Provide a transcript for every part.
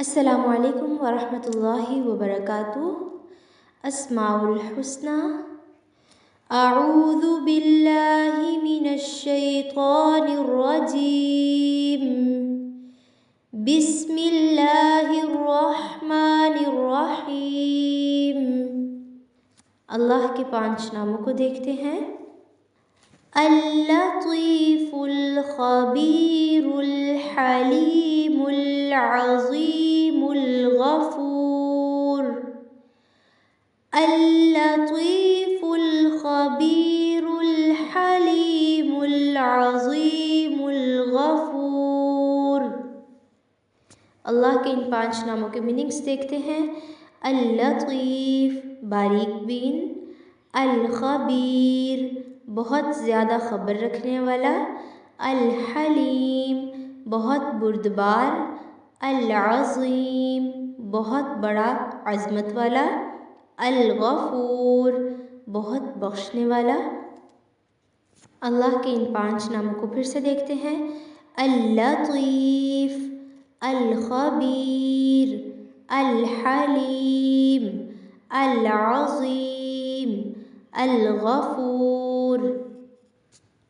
السلام علیکم ورحمۃ اللہ وبرکاتہ۔ اسماء الحسنی۔ اعوذ باللہ من الشیطان الرجیم، بسم اللہ الرحمن الرحیم۔ اللہ کے 5 ناموں کو دیکھتے ہیں۔ اللطیف الخبیر الحلیم العظیم الغفور۔ اللطیف الخبیر الحلیم العظیم الغفور۔ اللہ کے ان 5 ناموں کے میننگس دیکھتے ہیں۔ اللطیف باریک بین، الخبیر بہت زیادہ خبر رکھنے والا، الحلیم بہت بردبار، العظیم بہت بڑا عظمت والا، الغفور بہت بخشنے والا۔ اللہ کے ان 5 ناموں کو پھر سے دیکھتے ہیں۔ اللطیف، الخبیر، الحلیم، العظیم، الغفور۔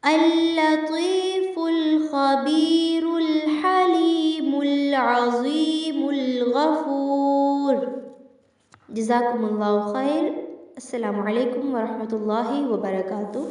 اللطیف الخبیر الحلیم العظیم الغفور۔ جزاکم اللہ خیر۔ السلام علیکم ورحمۃ اللہ وبرکاتہ۔